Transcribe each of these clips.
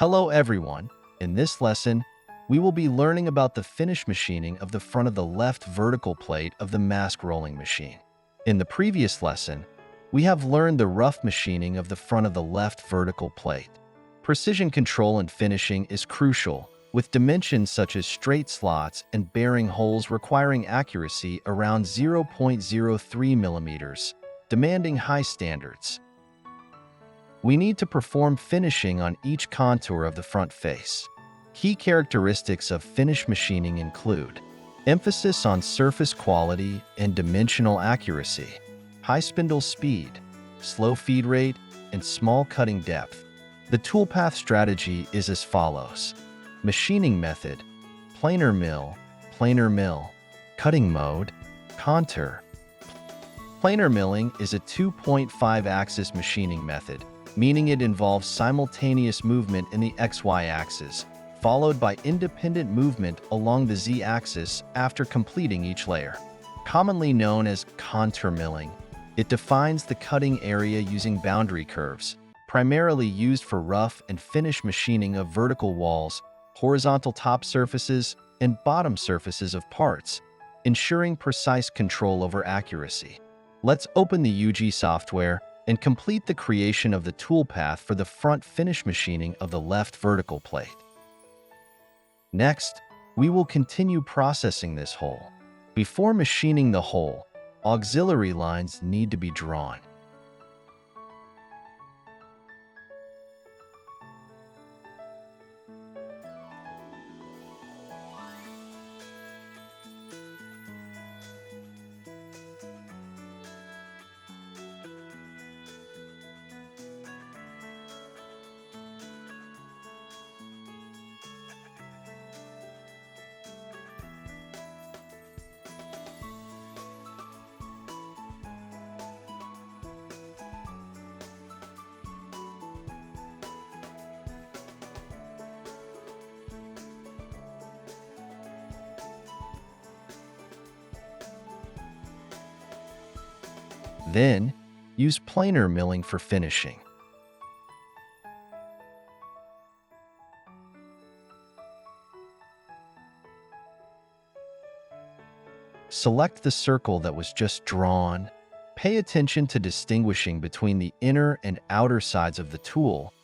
Hello everyone. In this lesson, we will be learning about the finish machining of the front of the left vertical plate of the mask rolling machine. In the previous lesson, we have learned the rough machining of the front of the left vertical plate. Precision control in finishing is crucial, with dimensions such as straight slots and bearing holes requiring accuracy around 0.03 millimeters, demanding high standards. We need to perform finishing on each contour of the front face. Key characteristics of finish machining include emphasis on surface quality and dimensional accuracy, high spindle speed, slow feed rate, and small cutting depth. The toolpath strategy is as follows. Machining method: planer mill, cutting mode, contour. Planer milling is a 2.5-axis machining method, meaning it involves simultaneous movement in the XY axis, followed by independent movement along the Z axis after completing each layer. Commonly known as contour milling, it defines the cutting area using boundary curves, primarily used for rough and finish machining of vertical walls, horizontal top surfaces, and bottom surfaces of parts, ensuring precise control over accuracy. Let's open the UG software and complete the creation of the toolpath for the front finish machining of the left vertical plate. Next, we will continue processing this hole. Before machining the hole, auxiliary lines need to be drawn. Then, use planer milling for finishing. Select the circle that was just drawn. Pay attention to distinguishing between the inner and outer sides of the tool.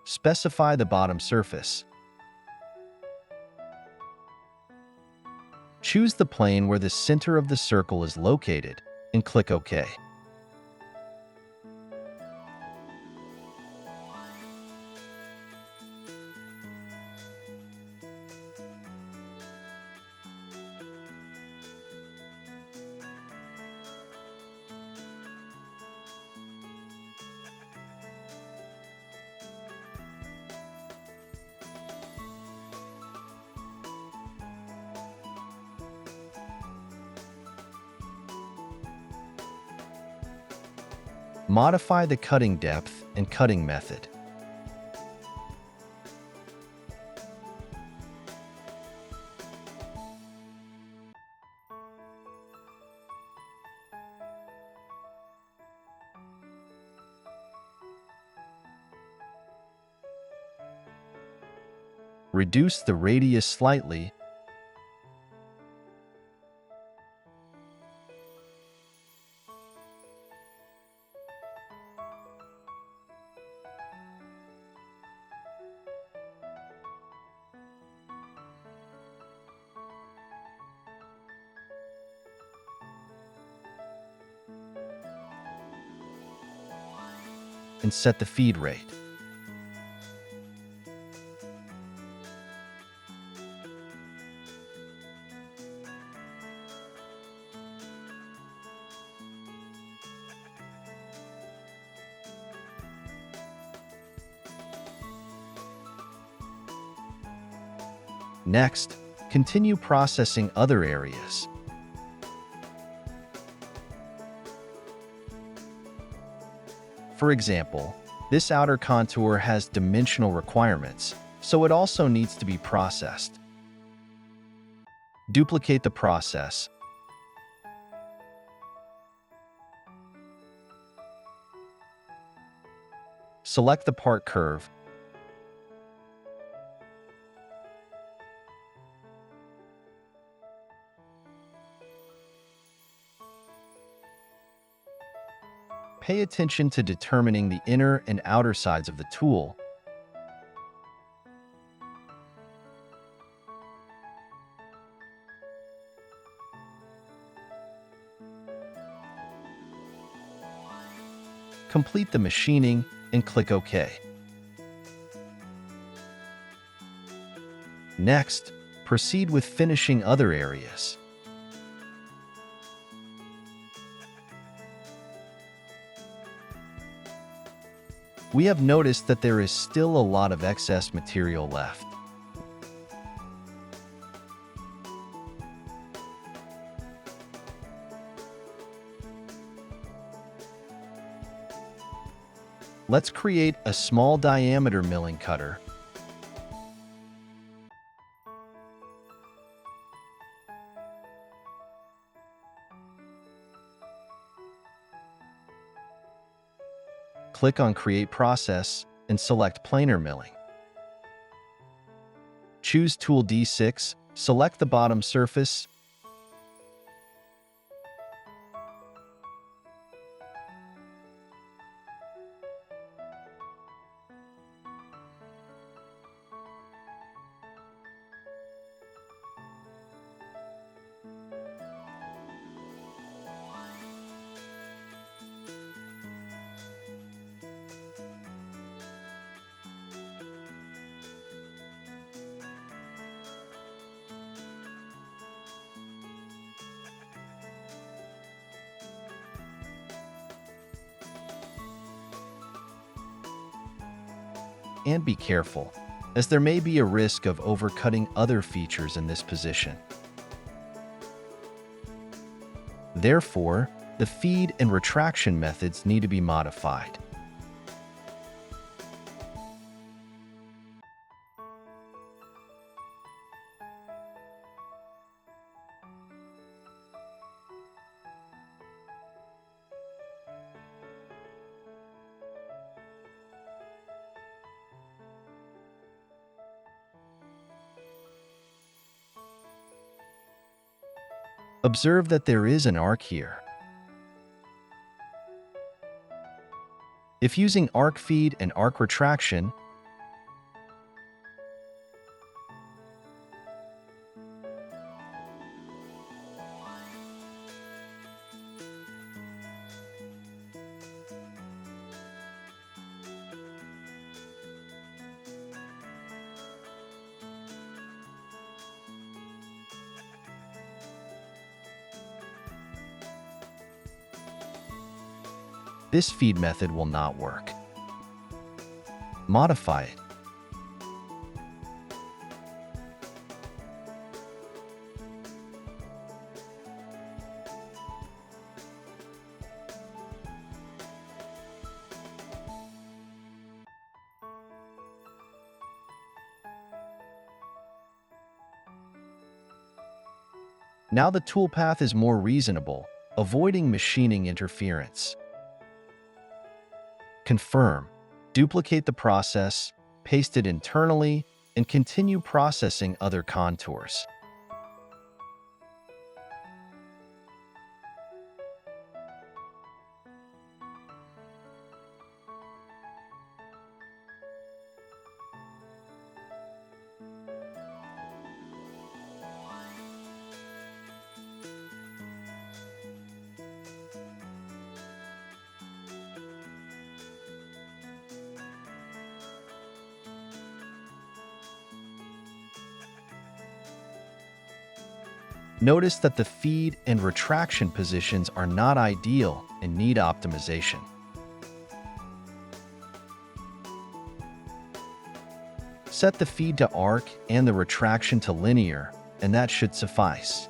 Specify the bottom surface. Choose the plane where the center of the circle is located and click OK. Modify the cutting depth and cutting method. Reduce the radius slightly. And set the feed rate. Next, continue processing other areas. For example, this outer contour has dimensional requirements, so it also needs to be processed. Duplicate the process. Select the part curve. Pay attention to determining the inner and outer sides of the tool. Complete the machining and click OK. Next, proceed with finishing other areas. We have noticed that there is still a lot of excess material left. Let's create a small diameter milling cutter. Click on Create Process and select Planar Milling. Choose Tool D6, select the bottom surface, and be careful, as there may be a risk of overcutting other features in this position. Therefore, the feed and retraction methods need to be modified. Observe that there is an arc here. If using arc feed and arc retraction, this feed method will not work. Modify it. Now the toolpath is more reasonable, avoiding machining interference. Confirm. Duplicate the process, paste it internally, and continue processing other contours. Notice that the feed and retraction positions are not ideal and need optimization. Set the feed to arc and the retraction to linear, and that should suffice.